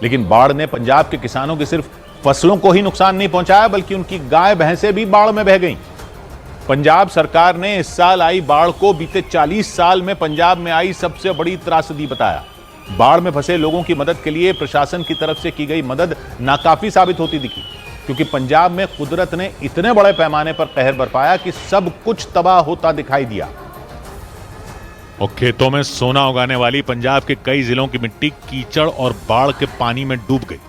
लेकिन बाढ़ ने पंजाब के किसानों की सिर्फ फसलों को ही नुकसान नहीं पहुंचाया, बल्कि उनकी गाय भैंसें भी बाढ़ में बह गईं। पंजाब सरकार ने इस साल आई बाढ़ को बीते 40 साल में पंजाब में आई सबसे बड़ी त्रासदी बताया। बाढ़ में फंसे लोगों की मदद के लिए प्रशासन की तरफ से की गई मदद नाकाफी साबित होती दिखी, क्योंकि पंजाब में कुदरत ने इतने बड़े पैमाने पर कहर बरपाया कि सब कुछ तबाह होता दिखाई दिया। और खेतों में सोना उगाने वाली पंजाब के कई जिलों की मिट्टी कीचड़ और बाढ़ के पानी में डूब गई।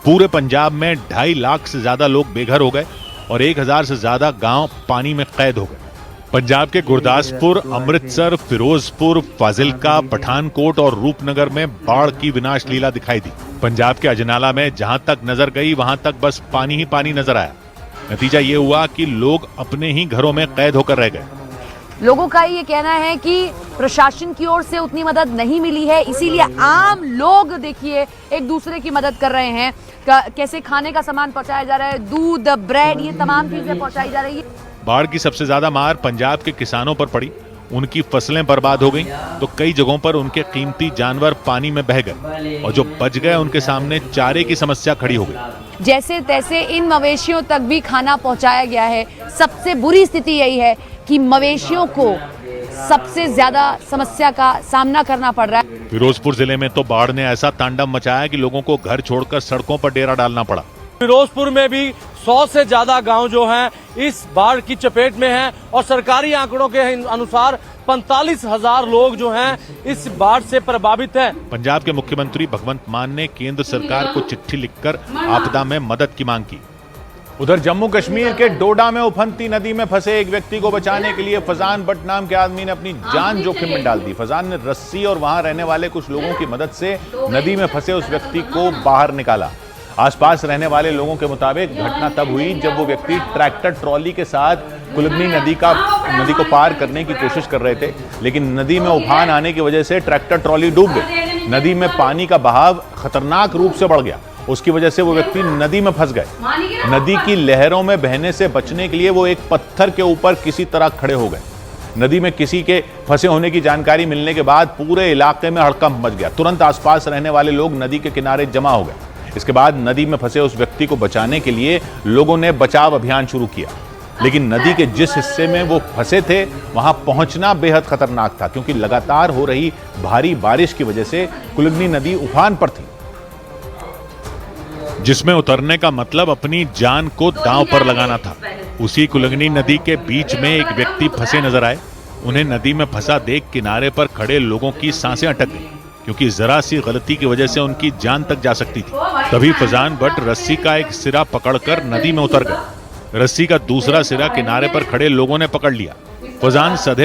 पूरे पंजाब में 2.5 लाख से ज्यादा लोग बेघर हो गए और 1000 से ज्यादा गांव पानी में कैद हो गए। पंजाब के गुरदासपुर, अमृतसर, फिरोजपुर, फाजिलका, पठानकोट और रूपनगर में बाढ़ की विनाश लीला दिखाई दी। पंजाब के अजनाला में जहां तक नजर गई वहां तक बस पानी ही पानी नजर आया। नतीजा ये हुआ कि लोग अपने ही घरों में कैद होकर रह गए। लोगों का ये कहना है कि प्रशासन की ओर से उतनी मदद नहीं मिली है, इसीलिए आम लोग देखिए एक दूसरे की मदद कर रहे हैं। कैसे खाने का सामान पहुंचाया जा रहा है, दूध, ब्रेड, ये तमाम चीजें पहुंचाई जा रही है। बाढ़ की सबसे ज्यादा मार पंजाब के किसानों पर पड़ी। उनकी फसलें बर्बाद हो गईं, तो कई जगहों पर उनके कीमती जानवर पानी में बह गए और जो बच गए उनके सामने चारे की समस्या खड़ी हो गई। जैसे तैसे इन मवेशियों तक भी खाना पहुंचाया गया है। सबसे बुरी स्थिति यही है कि मवेशियों को सबसे ज्यादा समस्या का सामना करना पड़ रहा है। फिरोजपुर जिले में तो बाढ़ ने ऐसा तांडव मचाया कि लोगों को घर छोड़कर सड़कों पर डेरा डालना पड़ा। फिरोजपुर में भी 100 से ज्यादा गांव जो हैं इस बाढ़ की चपेट में हैं और सरकारी आंकड़ों के अनुसार 45,000 लोग जो हैं इस बाढ़ से प्रभावित हैं। पंजाब के मुख्यमंत्री भगवंत मान ने केंद्र सरकार को चिट्ठी लिखकर आपदा में मदद की मांग की। उधर जम्मू कश्मीर के डोडा में उफनती नदी में फंसे एक व्यक्ति को बचाने के लिए फजान भट्ट नाम के आदमी ने अपनी जान जोखिम में डाल दी। फजान ने रस्सी और वहां रहने वाले कुछ लोगों की मदद से नदी में फंसे उस व्यक्ति को बाहर निकाला। आसपास रहने वाले लोगों के मुताबिक घटना तब हुई जब वो व्यक्ति ट्रैक्टर ट्रॉली के साथ कुलगनी नदी को पार करने की कोशिश कर रहे थे, लेकिन नदी में उफान आने की वजह से ट्रैक्टर ट्रॉली डूब गई। नदी में पानी का बहाव खतरनाक रूप से बढ़ गया, उसकी वजह से वो व्यक्ति नदी में फंस गए। नदी की लहरों में बहने से बचने के लिए वो एक पत्थर के ऊपर किसी तरह खड़े हो गए। नदी में किसी के फंसे होने की जानकारी मिलने के बाद पूरे इलाके में हड़कंप मच गया। तुरंत आसपास रहने वाले लोग नदी के किनारे जमा हो गए। इसके बाद नदी में फंसे उस व्यक्ति को बचाने के लिए लोगों ने बचाव अभियान शुरू किया, लेकिन नदी के जिस हिस्से में वो फंसे थे वहां पहुंचना बेहद खतरनाक था, क्योंकि लगातार हो रही भारी बारिश की वजह से कुलगनी नदी उफान पर थी, जिसमें उतरने का मतलब अपनी जान को दांव पर लगाना था। उसी कुलगनी नदी के बीच में एक व्यक्ति फंसे नजर आए। उन्हें नदी में फंसा देख किनारे पर खड़े लोगों की सांसें अटक गई, क्योंकि जरा सी गलती की वजह से उनकी जान तक जा सकती थी। तभी फजान भट्ट रस्सी का एक सिरा पकड़कर नदी में उतर गए। रस्सी का दूसरा सिरा किनारे पर खड़े लोगों ने पकड़ लिया। फजान सधे